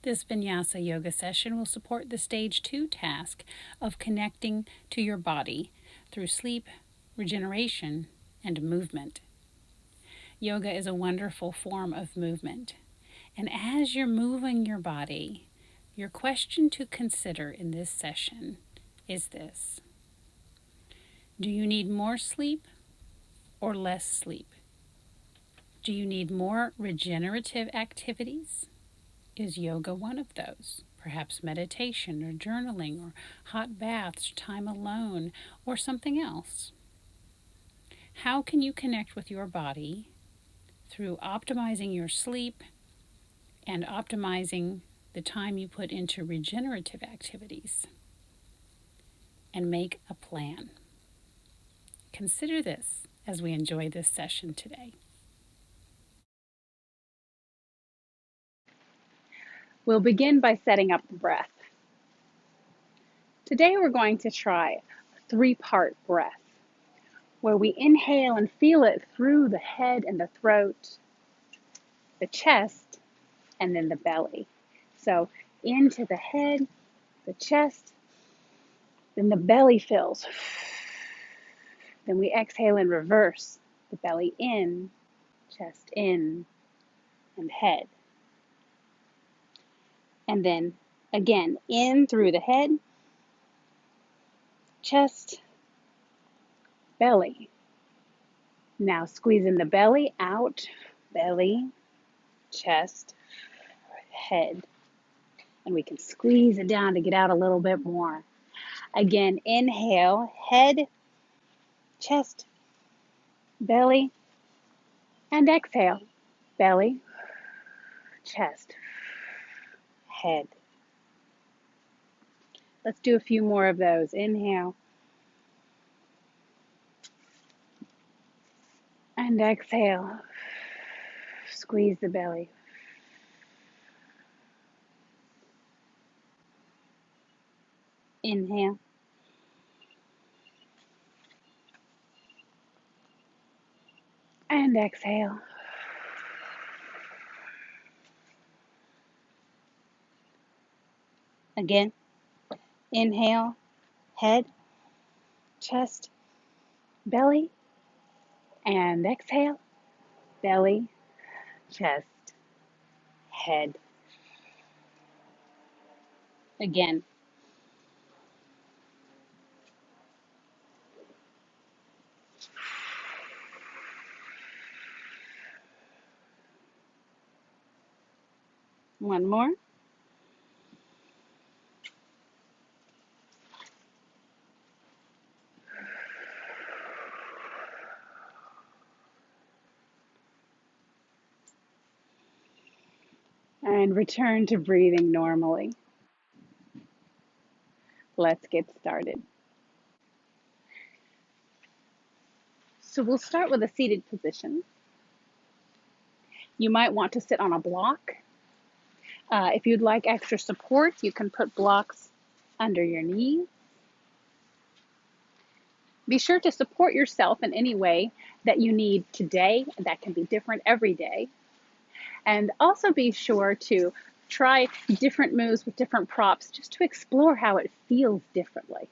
This Vinyasa yoga session will support the stage 2 task of connecting to your body through sleep, regeneration, and movement. Yoga is a wonderful form of movement. And as you're moving your body, your question to consider in this session is this: do you need more sleep or less sleep? Do you need more regenerative activities? Is yoga one of those? Perhaps meditation or journaling or hot baths, time alone, or something else? How can you connect with your body through optimizing your sleep and optimizing the time you put into regenerative activities? And make a plan. Consider this as we enjoy this session today. We'll begin by setting up the breath. Today we're going to try a 3-part breath, where we inhale and feel it through the head and the throat, the chest, and then the belly. So into the head, the chest, then the belly fills. Then we exhale in reverse, the belly in, chest in, and head. And then again, in through the head, chest, belly. Now squeeze in the belly, out, belly, chest, head. And we can squeeze it down to get out a little bit more. Again, inhale, head, chest, belly, and exhale, belly, chest, head. Let's do a few more of those. Inhale. And exhale. Squeeze the belly. Inhale. And exhale. Again. Inhale. Head, chest, belly. And exhale. Belly, chest, head. Again. One more. And return to breathing normally. Let's get started. So we'll start with a seated position. You might want to sit on a block. If you'd like extra support, you can put blocks under your knee. Be sure to support yourself in any way that you need today. That can be different every day. And also be sure to try different moves with different props just to explore how it feels differently.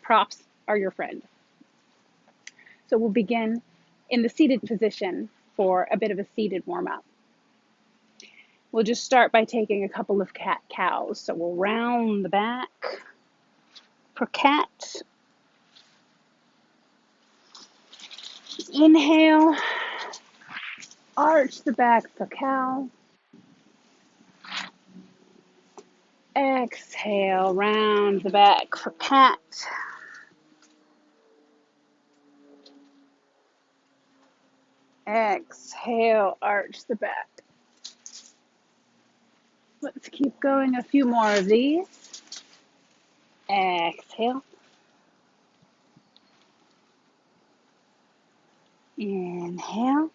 Props are your friend. So we'll begin in the seated position for a bit of a seated warm-up. We'll just start by taking a couple of cat-cows. So we'll round the back for cat. Inhale, arch the back for cow. Exhale, round the back for cat. Exhale, arch the back. Let's keep going, a few more of these. Exhale. Inhale.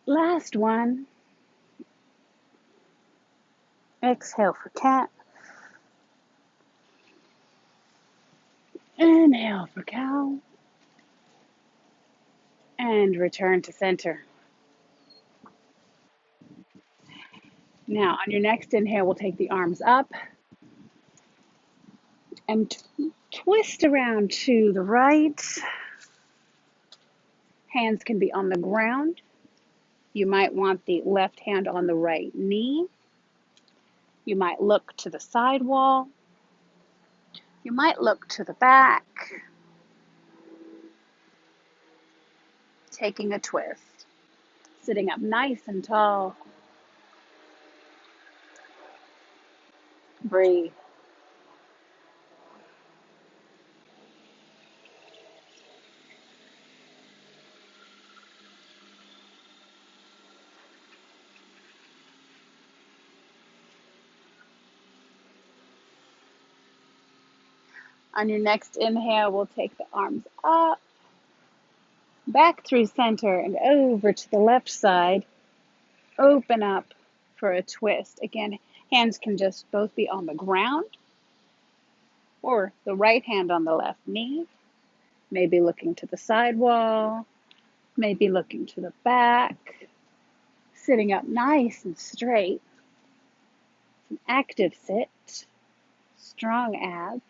Last one. Exhale for cat. Inhale for cow. And return to center. Now, on your next inhale, we'll take the arms up and twist around to the right. Hands can be on the ground. You might want the left hand on the right knee. You might look to the side wall. You might look to the back. Taking a twist. Sitting up nice and tall. Breathe. On your next inhale, we'll take the arms up, back through center and over to the left side. Open up for a twist. Again, hands can just both be on the ground or the right hand on the left knee. Maybe looking to the side wall, maybe looking to the back. Sitting up nice and straight. It's an active sit. Strong abs.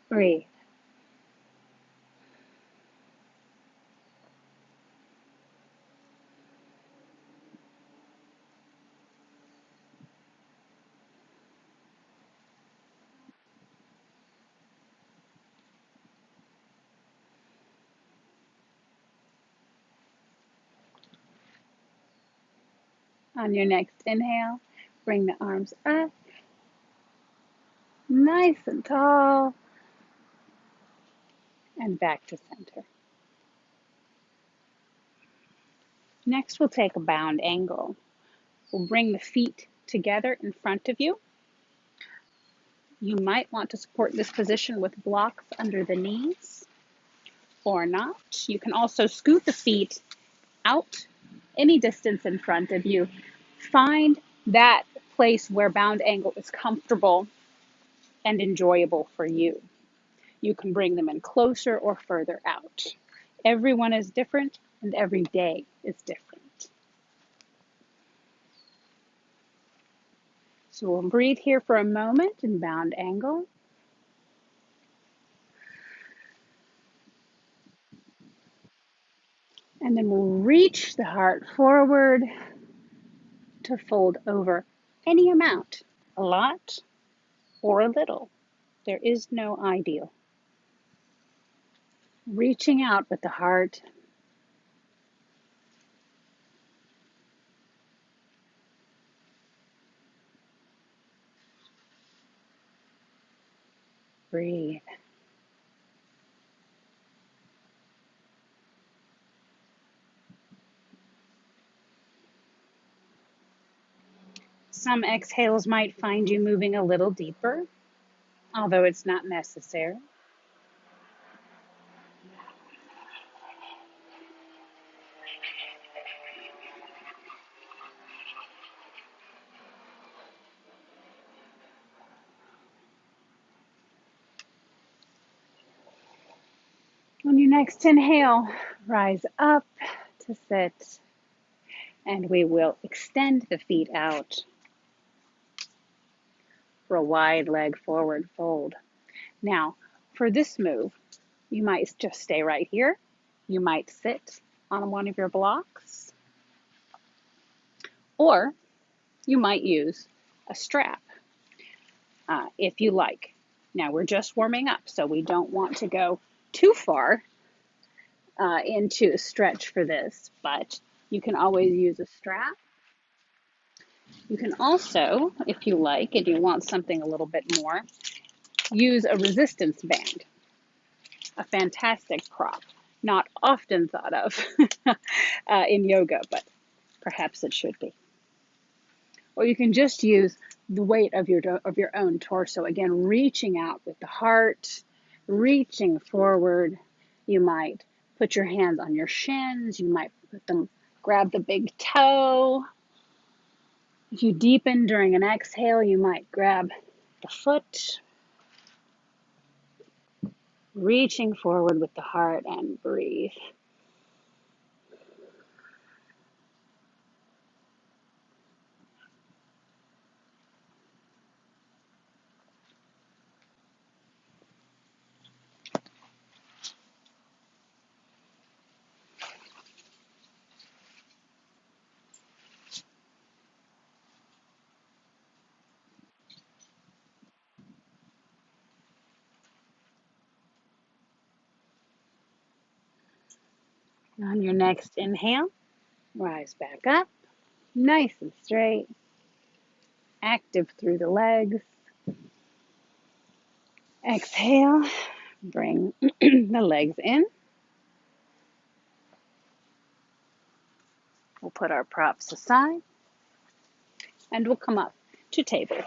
Breathe. On your next inhale, bring the arms up, nice and tall, and back to center. Next, we'll take a bound angle. We'll bring the feet together in front of you. You might want to support this position with blocks under the knees or not. You can also scoot the feet out any distance in front of you. Find that place where bound angle is comfortable and enjoyable for you. You can bring them in closer or further out. Everyone is different and every day is different. So we'll breathe here for a moment in bound angle. And then we'll reach the heart forward to fold over any amount, a lot or a little. There is no ideal. Reaching out with the heart. Breathe. Some exhales might find you moving a little deeper, although it's not necessary. On your next inhale, rise up to sit, and we will extend the feet out for a wide leg forward fold. Now, for this move, you might just stay right here. You might sit on one of your blocks, or you might use a strap if you like. Now, we're just warming up, so we don't want to go too far into a stretch for this, but you can always use a strap. You can also, if you like, and you want something a little bit more, use a resistance band, a fantastic prop, not often thought of in yoga, but perhaps it should be. Or you can just use the weight of your own torso. Again, reaching out with the heart, reaching forward. You might put your hands on your shins. You might grab the big toe. If you deepen during an exhale, you might grab the foot, reaching forward with the heart, and breathe. On your next inhale, rise back up, nice and straight, active through the legs. Exhale, bring the legs in. We'll put our props aside and we'll come up to table.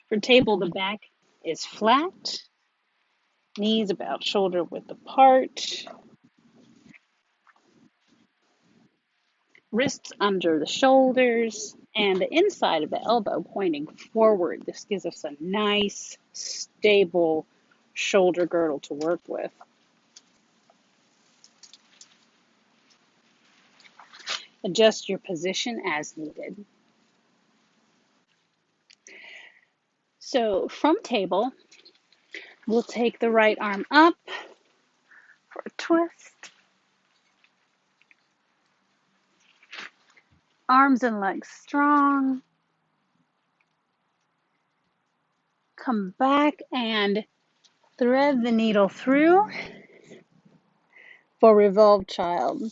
For table, the back is flat, knees about shoulder width apart, wrists under the shoulders, and the inside of the elbow pointing forward. This gives us a nice, stable shoulder girdle to work with. Adjust your position as needed. So from table, we'll take the right arm up for a twist. Arms and legs strong. Come back and thread the needle through for revolved child.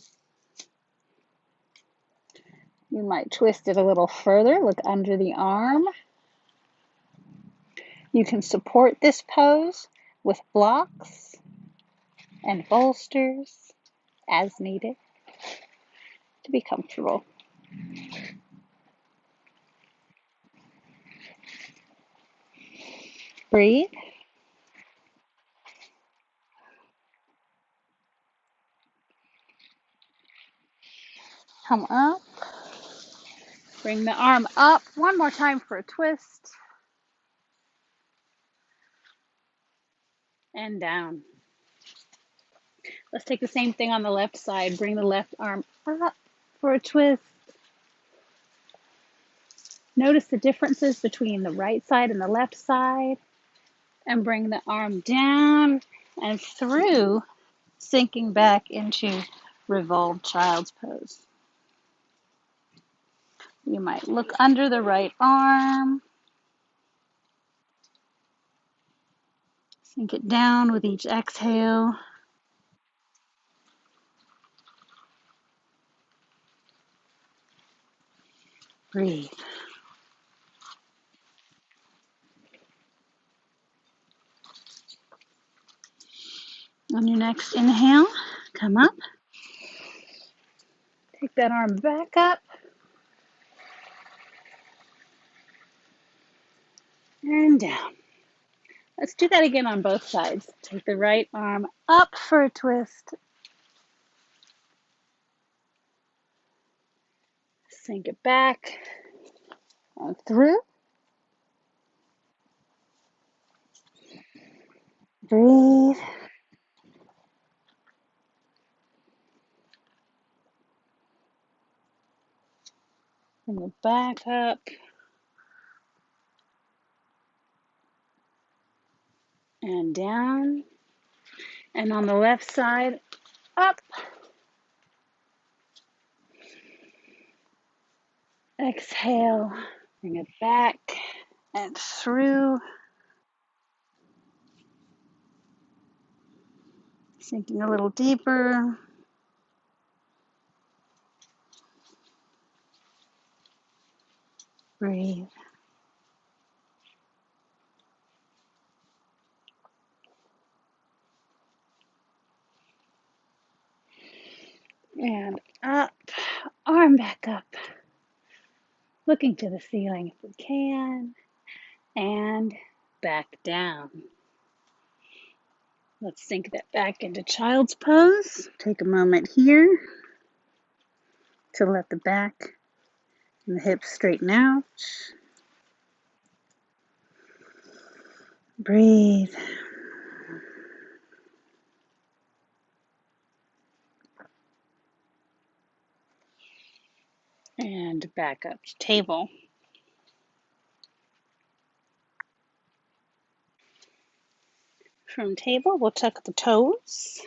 You might twist it a little further. Look under the arm. You can support this pose with blocks and bolsters as needed to be comfortable. Breathe. Come up. Bring the arm up. One more time for a twist. And down. Let's take the same thing on the left side. Bring the left arm up for a twist. Notice the differences between the right side and the left side. And bring the arm down and through, sinking back into revolved child's pose. You might look under the right arm. Sink it down with each exhale. Breathe. On your next inhale, come up. Take that arm back up. And down. Let's do that again on both sides. Take the right arm up for a twist. Sink it back and through. Breathe. Bring it back up. And down. And on the left side, up. Exhale. Bring it back and through. Sinking a little deeper. Breathe. And up. Arm back up. Looking to the ceiling if we can. And back down. Let's sink that back into child's pose. Take a moment here to let the back and the hips straighten out. Breathe. And back up to table. From table, we'll tuck the toes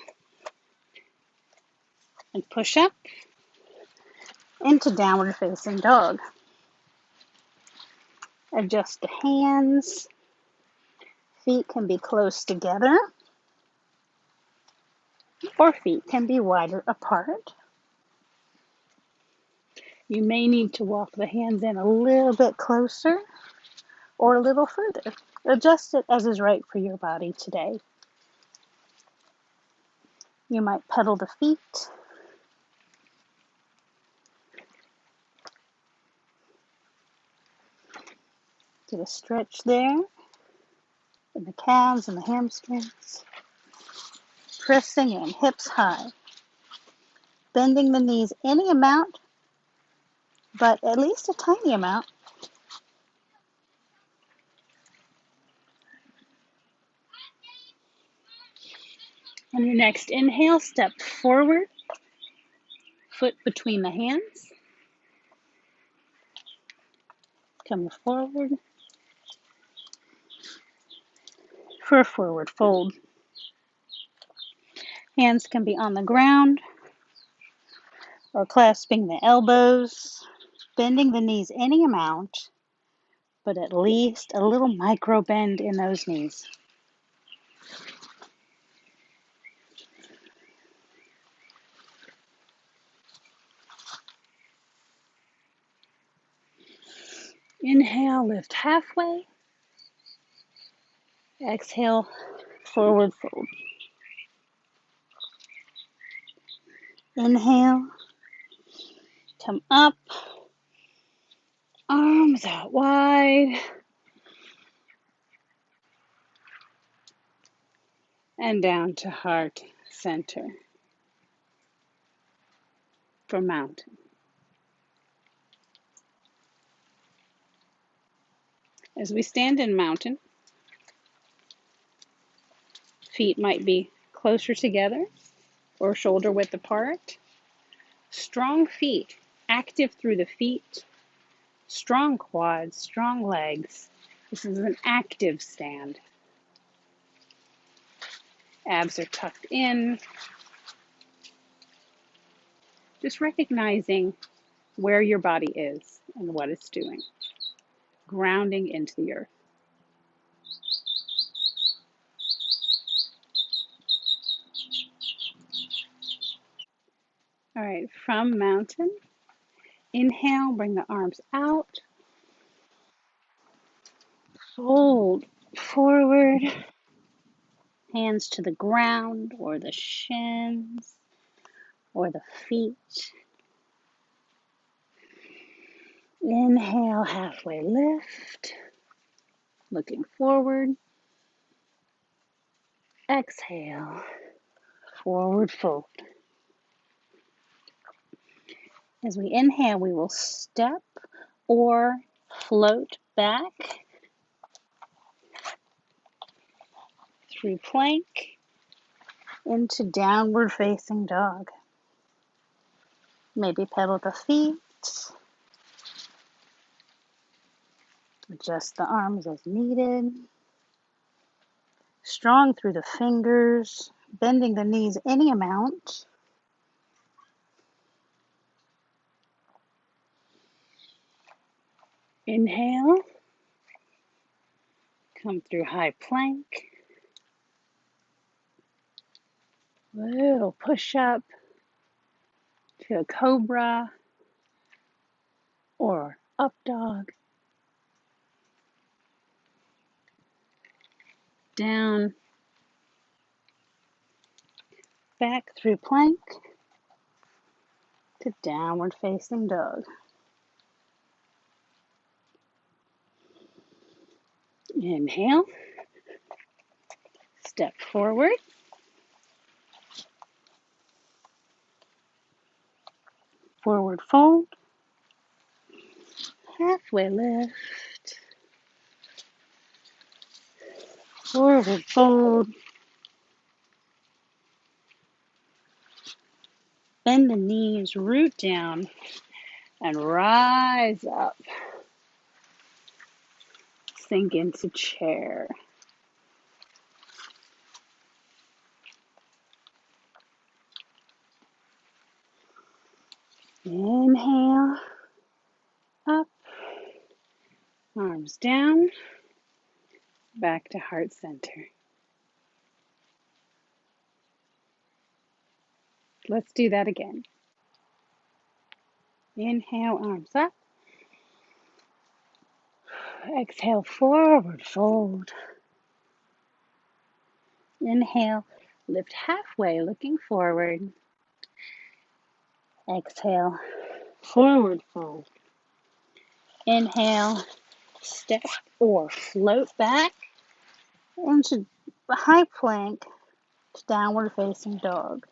and push up into downward facing dog. Adjust the hands. Feet can be close together, or feet can be wider apart. You may need to walk the hands in a little bit closer or a little further. Adjust it as is right for your body today. You might pedal the feet. Get a stretch there in the calves and the hamstrings. Pressing in, hips high. Bending the knees any amount, but at least a tiny amount. On your next inhale, step forward, foot between the hands. Come forward for a forward fold. Hands can be on the ground or clasping the elbows, bending the knees any amount, but at least a little micro bend in those knees. Inhale, lift halfway. Exhale, forward fold. Inhale, come up, arms out wide, and down to heart center for mountain. As we stand in mountain, feet might be closer together or shoulder width apart. Strong feet, active through the feet, strong quads, strong legs. This is an active stand. Abs are tucked in. Just recognizing where your body is and what it's doing. Grounding into the earth. All right, from mountain, inhale, bring the arms out. Fold forward. Hands to the ground or the shins or the feet. Inhale, halfway lift. Looking forward. Exhale, forward fold. As we inhale, we will step or float back through plank into downward facing dog. Maybe pedal the feet. Adjust the arms as needed. Strong through the fingers, bending the knees any amount. Inhale, come through high plank. Little push up to a cobra or up dog. Down, back through plank to downward facing dog. Inhale, step forward, Forward fold. Halfway lift. Forward fold. Bend the knees, root down, and rise up. Sink into chair. Inhale, up, arms down, back to heart center. Let's do that again. Inhale, arms up. Exhale, forward fold. Inhale, lift halfway, looking forward. Exhale, forward fold. Inhale, step or float back into high plank to downward facing dog.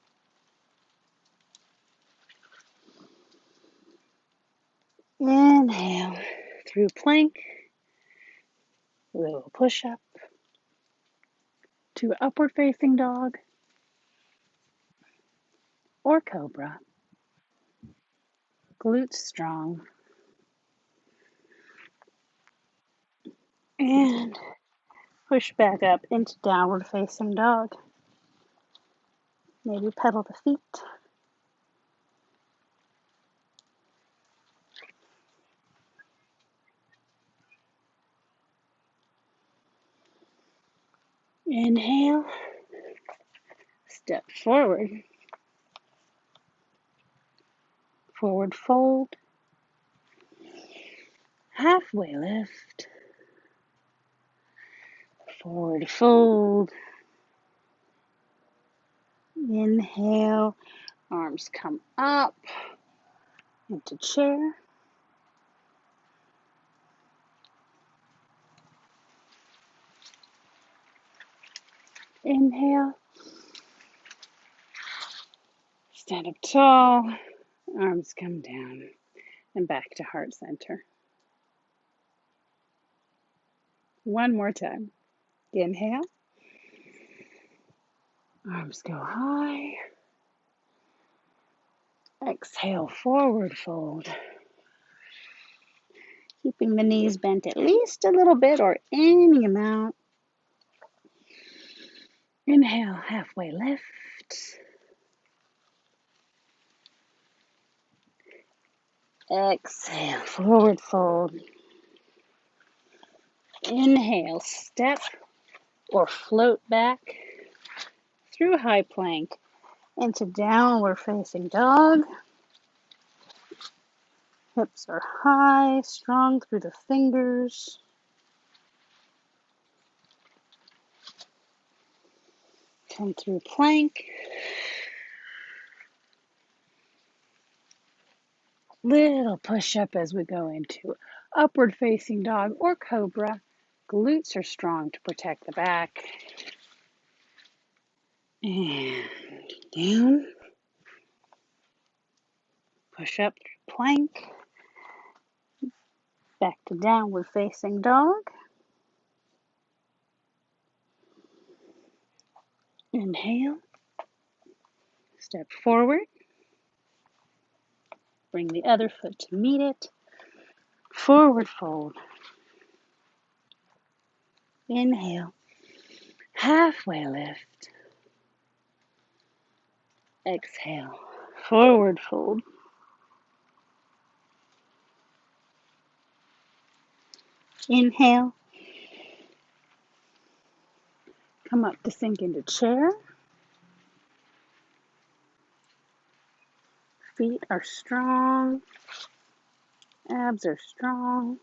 Inhale through plank, little push up to upward facing dog or cobra. Glutes strong. And push back up into downward facing dog. Maybe pedal the feet. Inhale, step forward, forward fold, halfway lift, forward fold. Inhale, arms come up into chair. Inhale, stand up tall, arms come down and back to heart center. One more time. Inhale, arms go high. Exhale, forward fold. Keeping the knees bent at least a little bit or any amount. Inhale, halfway lift. Exhale, forward fold. Inhale, step or float back through high plank into downward facing dog. Hips are high, strong through the fingers. Come through plank. Little push up as we go into upward facing dog or cobra. Glutes are strong to protect the back. And down. Push up through plank. Back to downward facing dog. Inhale. Step forward. Bring the other foot to meet it. Forward fold. Inhale. Halfway lift. Exhale. Forward fold. Inhale. Come up to sink into chair. Feet are strong. Abs are strong.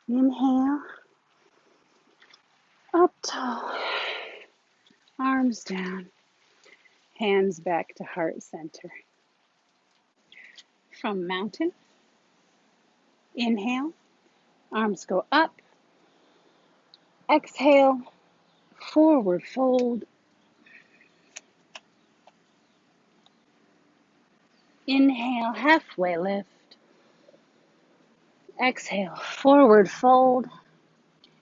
Inhale. Up tall. Arms down. Hands back to heart center. From mountain. Inhale. Arms go up. Exhale. Forward fold. Inhale, halfway lift. Exhale, forward fold.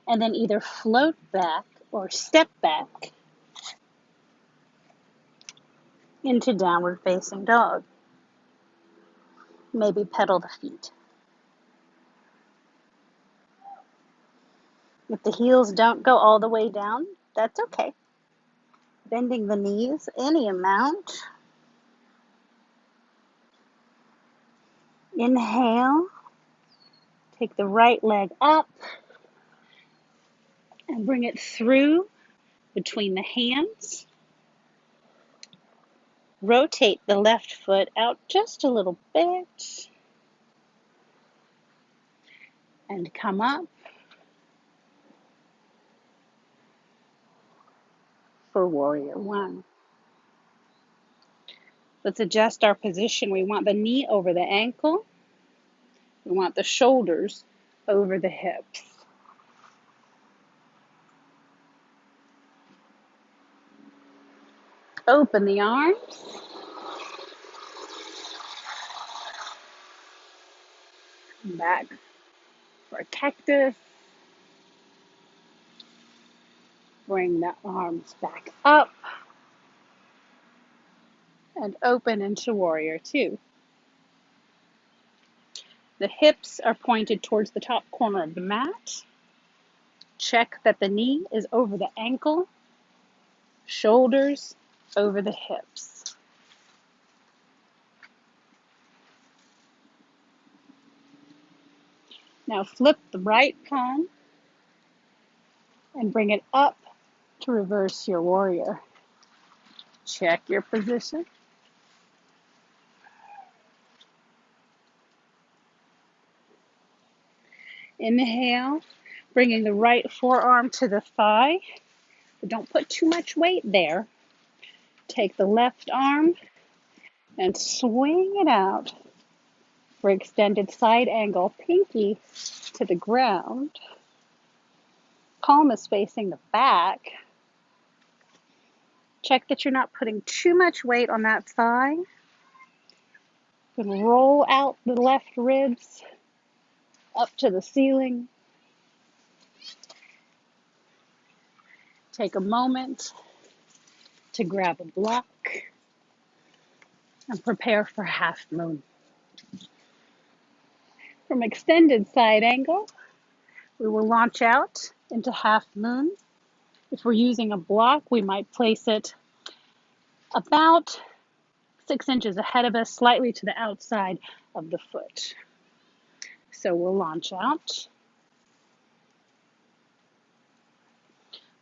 And then either float back or step back into downward facing dog. Maybe pedal the feet. If the heels don't go all the way down, that's okay. Bending the knees any amount. Inhale. Take the right leg up and bring it through between the hands. Rotate the left foot out just a little bit. And come up for warrior one. Let's adjust our position. We want the knee over the ankle. We want the shoulders over the hips. Open the arms. Back for a cactus. Bring the arms back up. And open into warrior two. The hips are pointed towards the top corner of the mat. Check that the knee is over the ankle. Shoulders over the hips. Now flip the right palm and bring it up to reverse your warrior. Check your position. Inhale, bringing the right forearm to the thigh. But don't put too much weight there. Take the left arm and swing it out for extended side angle, pinky to the ground. Palm is facing the back. Check that you're not putting too much weight on that thigh. You can roll out the left ribs up to the ceiling. Take a moment to grab a block and prepare for half moon. From extended side angle, we will launch out into half moon. If we're using a block, we might place it about 6 inches ahead of us, slightly to the outside of the foot. So we'll launch out,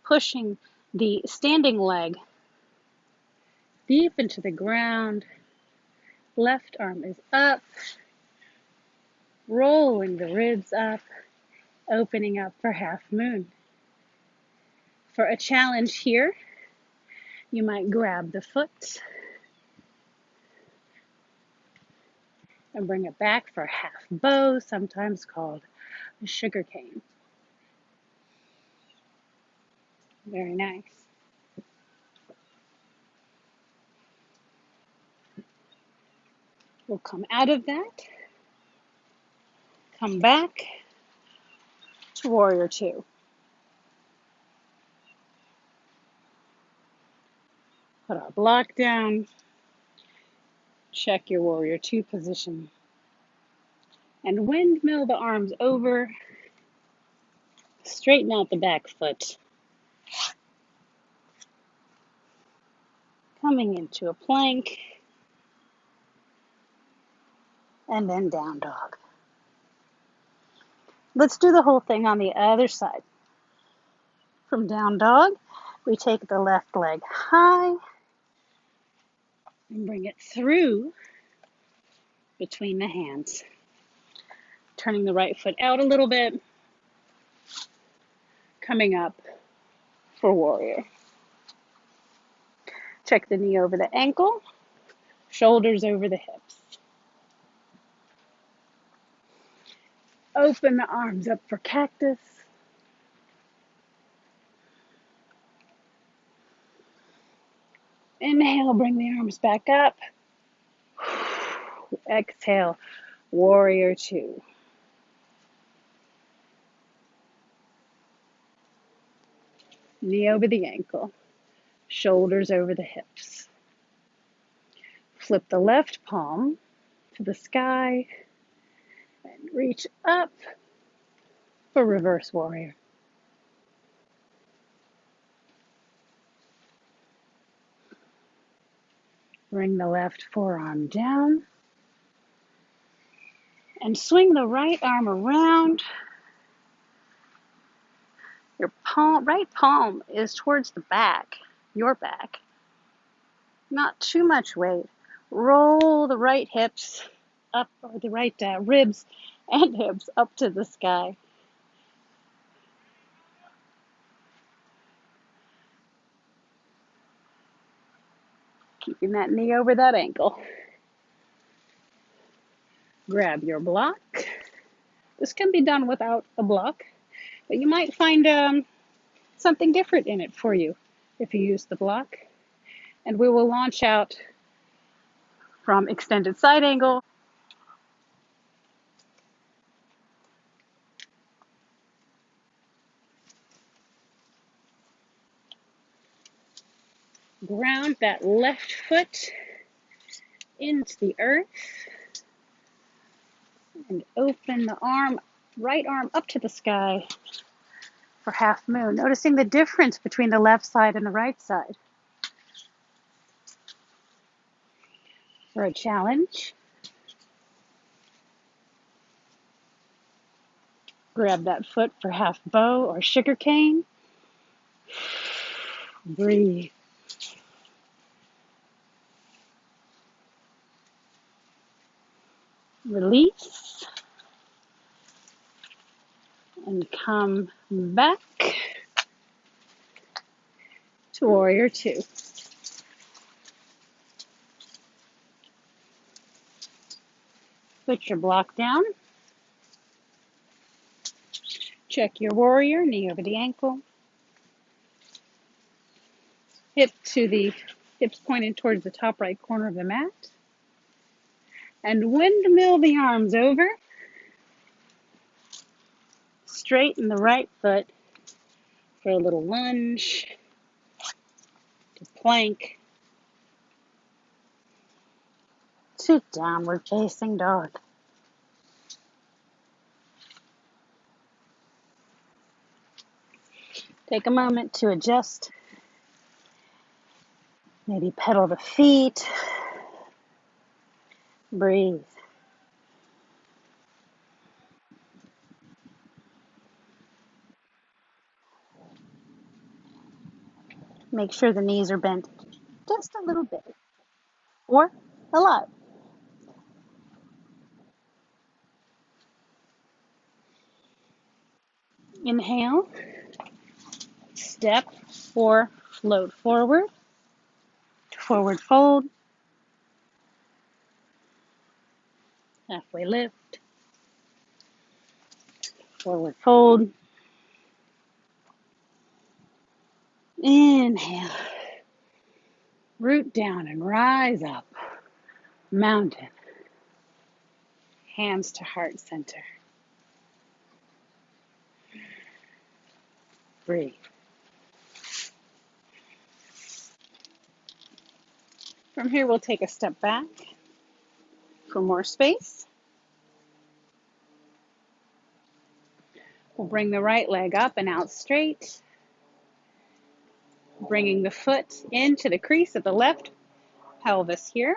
pushing the standing leg deep into the ground. Left arm is up, rolling the ribs up, opening up for half moon. For a challenge here, you might grab the foot and bring it back for half bow, sometimes called a sugar cane. Very nice. We'll come out of that, come back to warrior two. Put our block down, check your warrior two position, and windmill the arms over, straighten out the back foot. Coming into a plank, and then down dog. Let's do the whole thing on the other side. From down dog, we take the left leg high and bring it through between the hands. Turning the right foot out a little bit, coming up for warrior. Check the knee over the ankle, shoulders over the hips. Open the arms up for cactus. Inhale, bring the arms back up. Exhale, warrior two. Knee over the ankle, shoulders over the hips. Flip the left palm to the sky and reach up for reverse warrior. Bring the left forearm down and swing the right arm around. Your right palm is towards the back, your back. Not too much weight. Roll the right hips up, or the right ribs and hips up to the sky. Keeping that knee over that ankle. Grab your block. This can be done without a block, but you might find something different in it for you if you use the block. And we will launch out from extended side angle. Ground that left foot into the earth and open the right arm up to the sky for half moon. Noticing the difference between the left side and the right side. For a challenge, grab that foot for half bow or sugar cane. Breathe. Release. And come back to warrior two. Put your block down. Check your warrior, knee over the ankle. Hips pointed towards the top right corner of the mat. And windmill the arms over. Straighten the right foot for a little lunge to plank to downward facing dog. Take a moment to adjust. Maybe pedal the feet. Breathe. Make sure the knees are bent just a little bit or a lot. Inhale, step or float forward, forward fold, halfway lift, forward fold. Inhale, root down and rise up, mountain, hands to heart center. Breathe. From here, we'll take a step back for more space. We'll bring the right leg up and out straight, bringing the foot into the crease of the left pelvis here,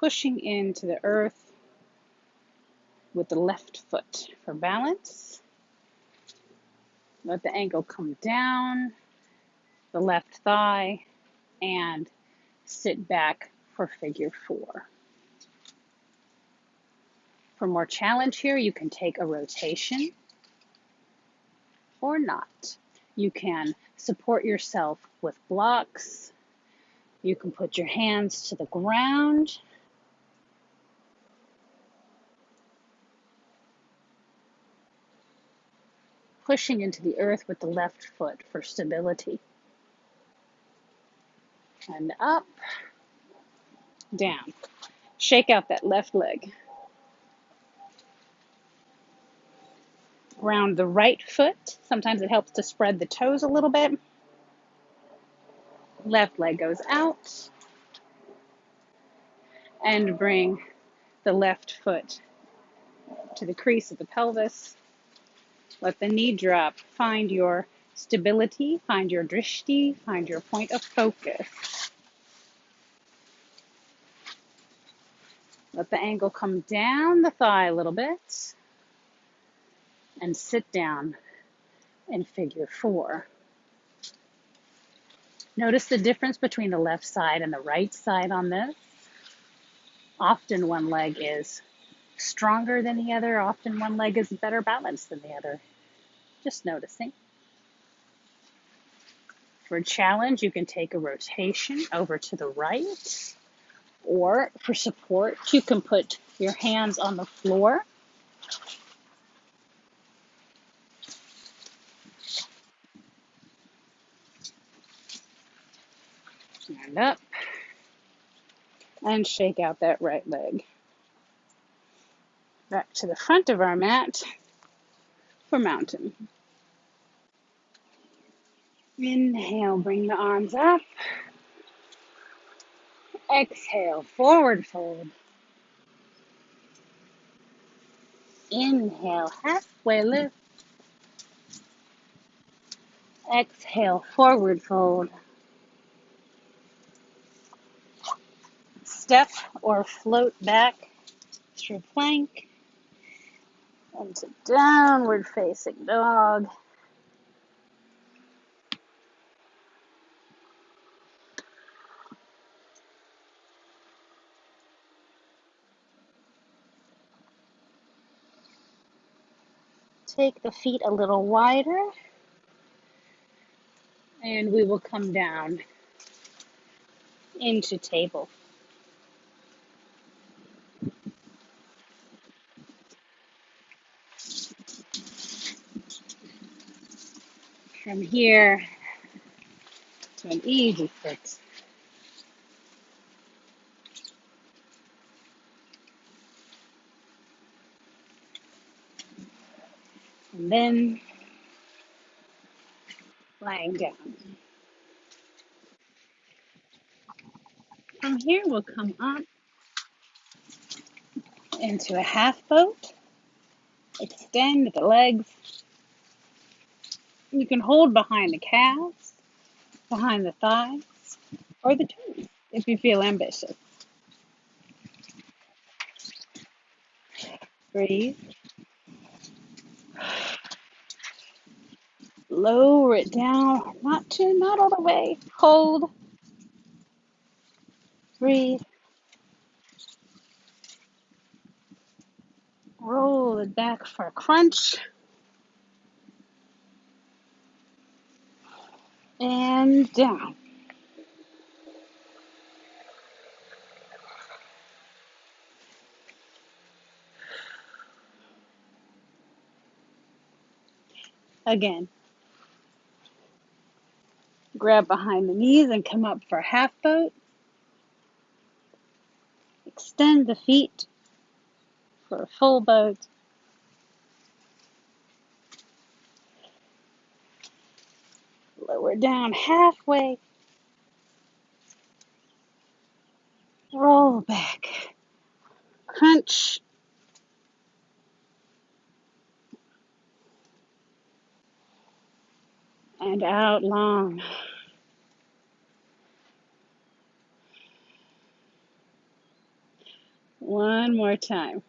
pushing into the earth with the left foot for balance. Let the ankle come down, the left thigh, and sit back for figure four. For more challenge here, you can take a rotation or not. You can support yourself with blocks. You can put your hands to the ground. Pushing into the earth with the left foot for stability. And up, down. Shake out that left leg. Ground the right foot. Sometimes it helps to spread the toes a little bit. Left leg goes out. And bring the left foot to the crease of the pelvis. Let the knee drop. Find your stability, find your drishti, find your point of focus. Let the angle come down the thigh a little bit and sit down in figure 4. Notice the difference between the left side and the right side on this. Often one leg is stronger than the other. Often one leg is better balanced than the other. Just noticing. For a challenge, you can take a rotation over to the right, or for support, you can put your hands on the floor. Stand up and shake out that right leg. Back to the front of our mat for mountain. Inhale, bring the arms up. Exhale, forward fold. Inhale, halfway lift. Exhale, forward fold. Step or float back through plank into downward facing dog. Take the feet a little wider, and we will come down into table. From here to an easy sit. And then lying down. From here, we'll come up into a half boat. Extend the legs. You can hold behind the calves, behind the thighs, or the toes if you feel ambitious. Breathe. Lower it down, not all the way. Hold. Breathe. Roll it back for a crunch. And down. Again. Grab behind the knees and come up for a half boat. Extend the feet for a full boat. Lower down halfway. Roll back. Crunch. And out long. One more time.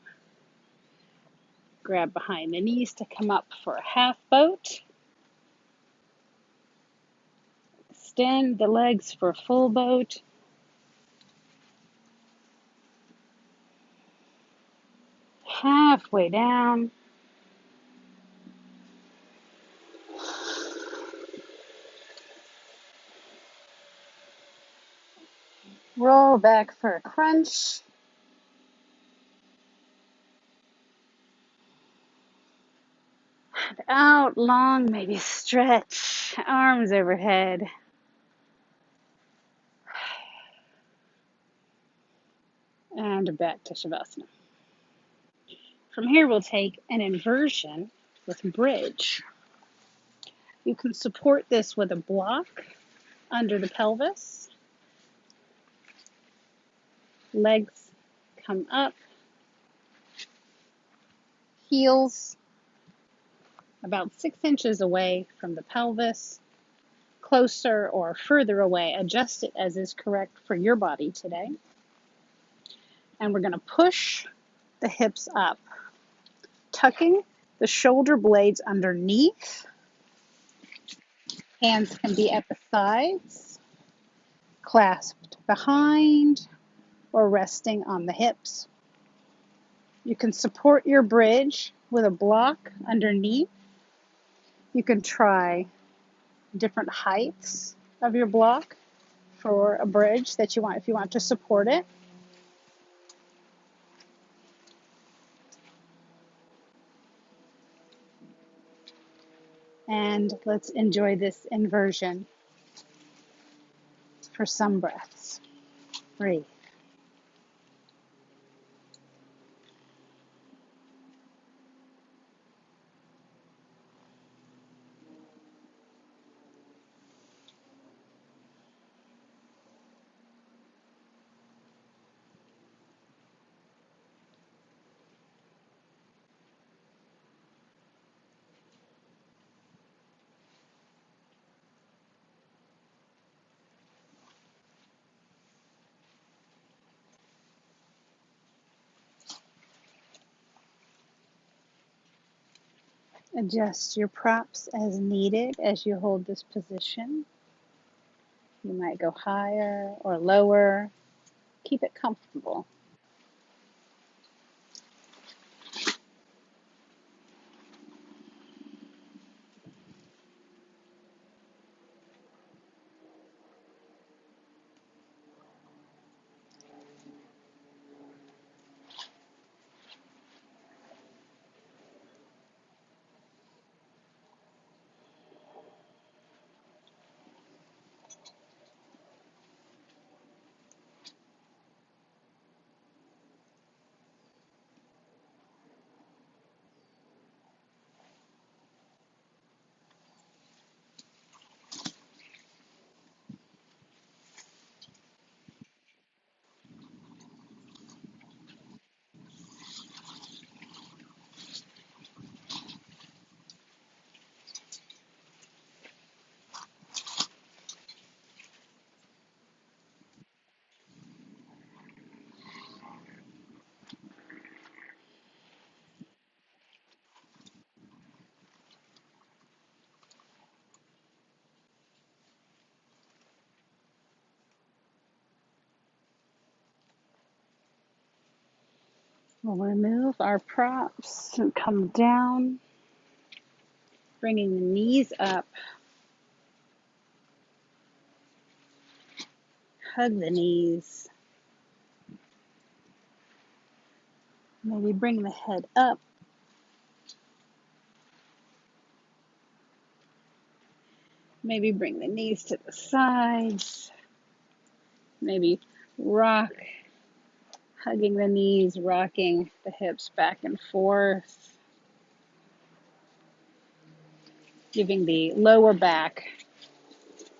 Grab behind the knees to come up for a half boat. Extend the legs for a full boat. Halfway down. Roll back for a crunch. And out long, maybe stretch, arms overhead. And back to Shavasana. From here, we'll take an inversion with bridge. You can support this with a block under the pelvis. Legs come up. Heels about 6 inches away from the pelvis. Closer or further away, adjust it as is correct for your body today. And we're going to push the hips up, tucking the shoulder blades underneath. Hands can be at the sides, clasped behind, or resting on the hips. You can support your bridge with a block underneath. You can try different heights of your block for a bridge that you want, if you want to support it. And let's enjoy this inversion for some breaths. Breathe. Adjust your props as needed as you hold this position. You might go higher or lower. Keep it comfortable. We'll remove our props and come down, bringing the knees up. Hug the knees. Maybe bring the head up. Maybe bring the knees to the sides. Maybe rock, hugging the knees, rocking the hips back and forth. Giving the lower back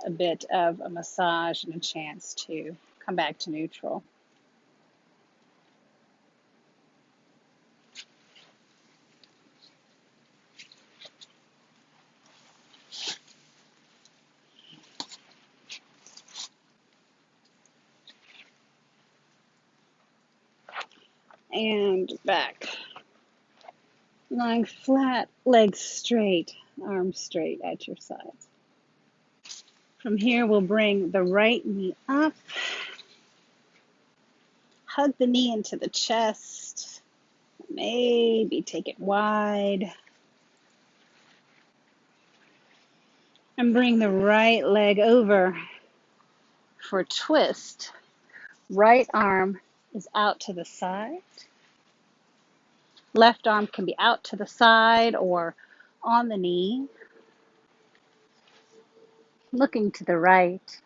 a bit of a massage and a chance to come back to neutral. And back. Lying flat, legs straight, arms straight at your sides. From here, we'll bring the right knee up. Hug the knee into the chest. Maybe take it wide. And bring the right leg over for a twist. Right arm is out to the side. Left arm can be out to the side or on the knee. Looking to the right.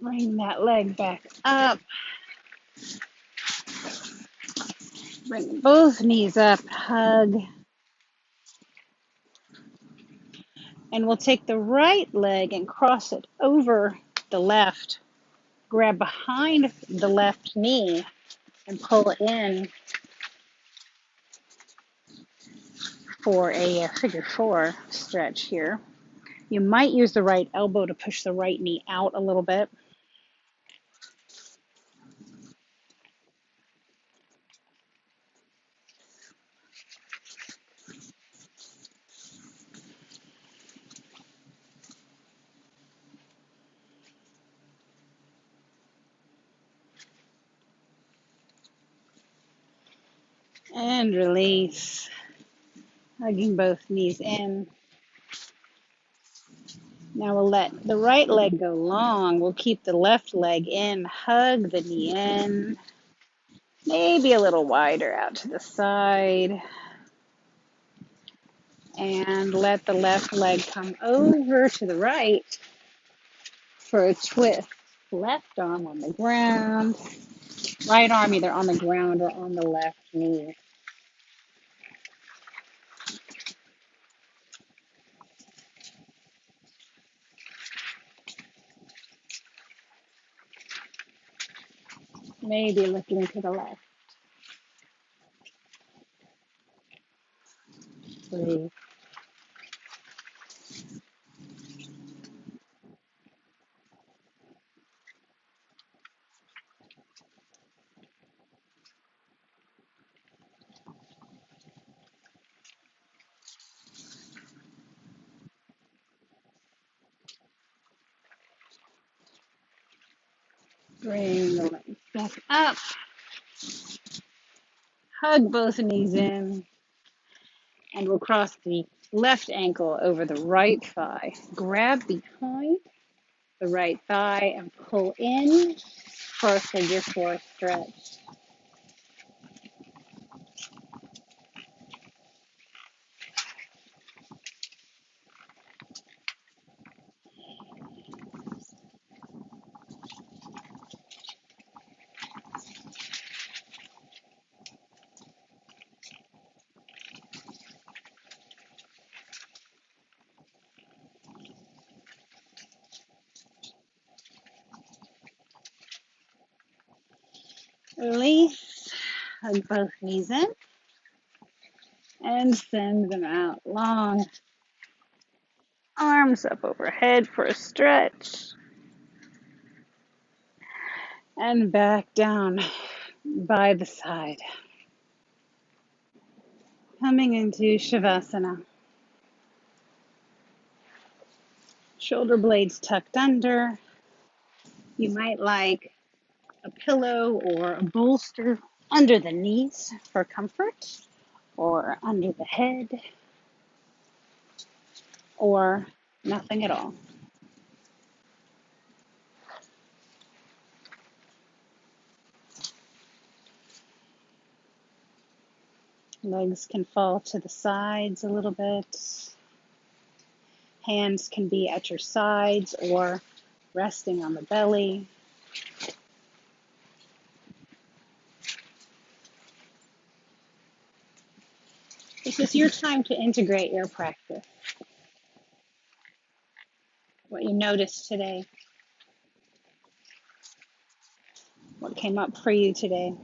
Bring that leg back up. Bring both knees up, hug. And we'll take the right leg and cross it over the left. Grab behind the left knee and pull in for a figure four stretch here. You might use the right elbow to push the right knee out a little bit. And release. Hugging both knees in. Now we'll let the right leg go long. We'll keep the left leg in. Hug the knee in. Maybe a little wider out to the side. And let the left leg come over to the right for a twist. Left arm on the ground. Right arm either on the ground or on the left knee. Maybe looking to the left. Breathe. Bring the legs back up. Hug both knees in. And we'll cross the left ankle over the right thigh. Grab behind the right thigh and pull in for a figure four stretch. Release. Hug both knees in. And send them out long. Arms up overhead for a stretch. And back down by the side. Coming into Shavasana. Shoulder blades tucked under. You might like a pillow or a bolster under the knees for comfort, or under the head, or nothing at all. Legs can fall to the sides a little bit. Hands can be at your sides or resting on the belly. This is your time to integrate your practice. What you noticed today. What came up for you today.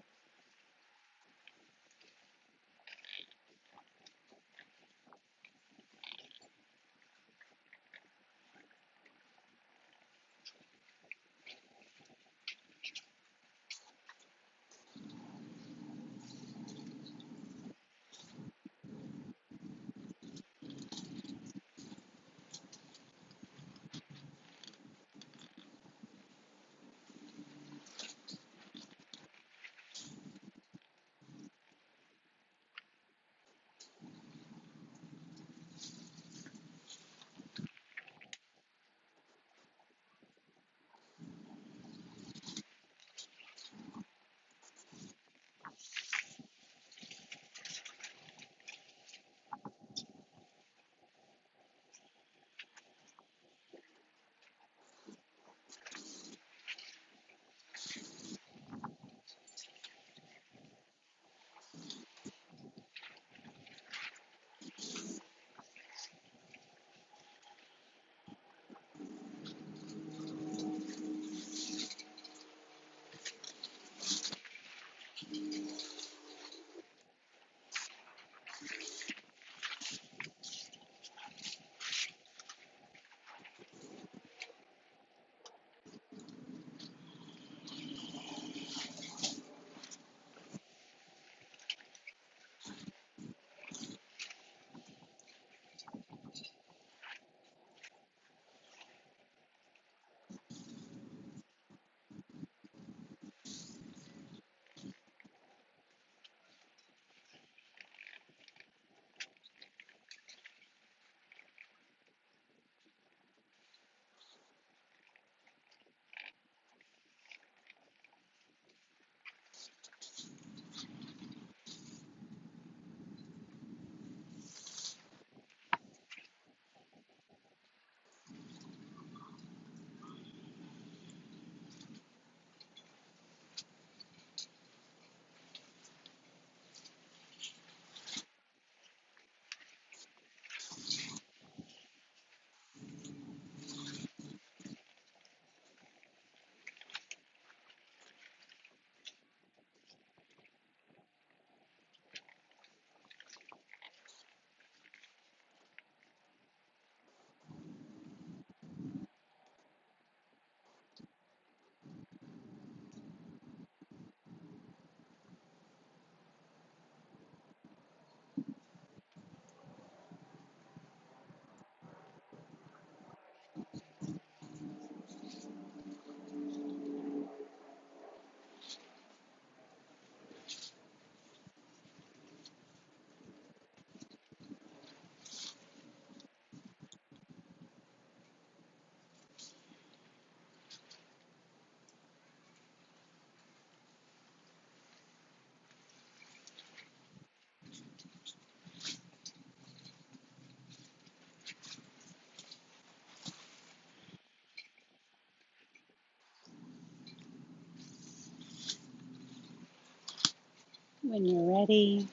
When you're ready,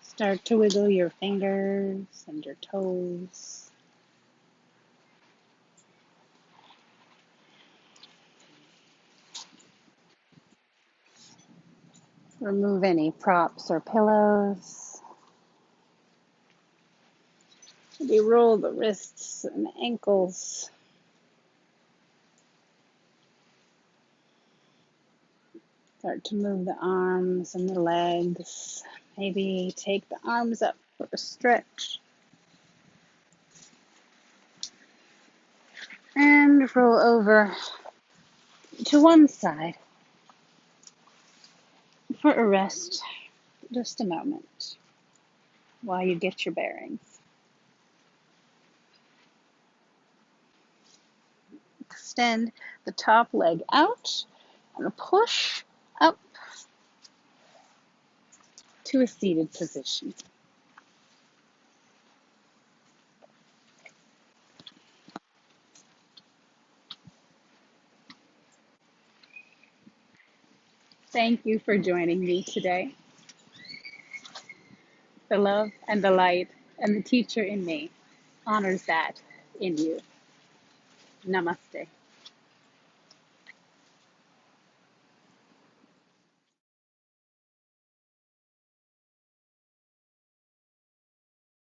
start to wiggle your fingers and your toes. Remove any props or pillows. Maybe roll the wrists and ankles. Start to move the arms and the legs. Maybe take the arms up for a stretch. And roll over to one side for a rest. Just a moment while you get your bearings. Extend the top leg out and push up to a seated position. Thank you for joining me today. The love and the light and the teacher in me honors that in you. Namaste.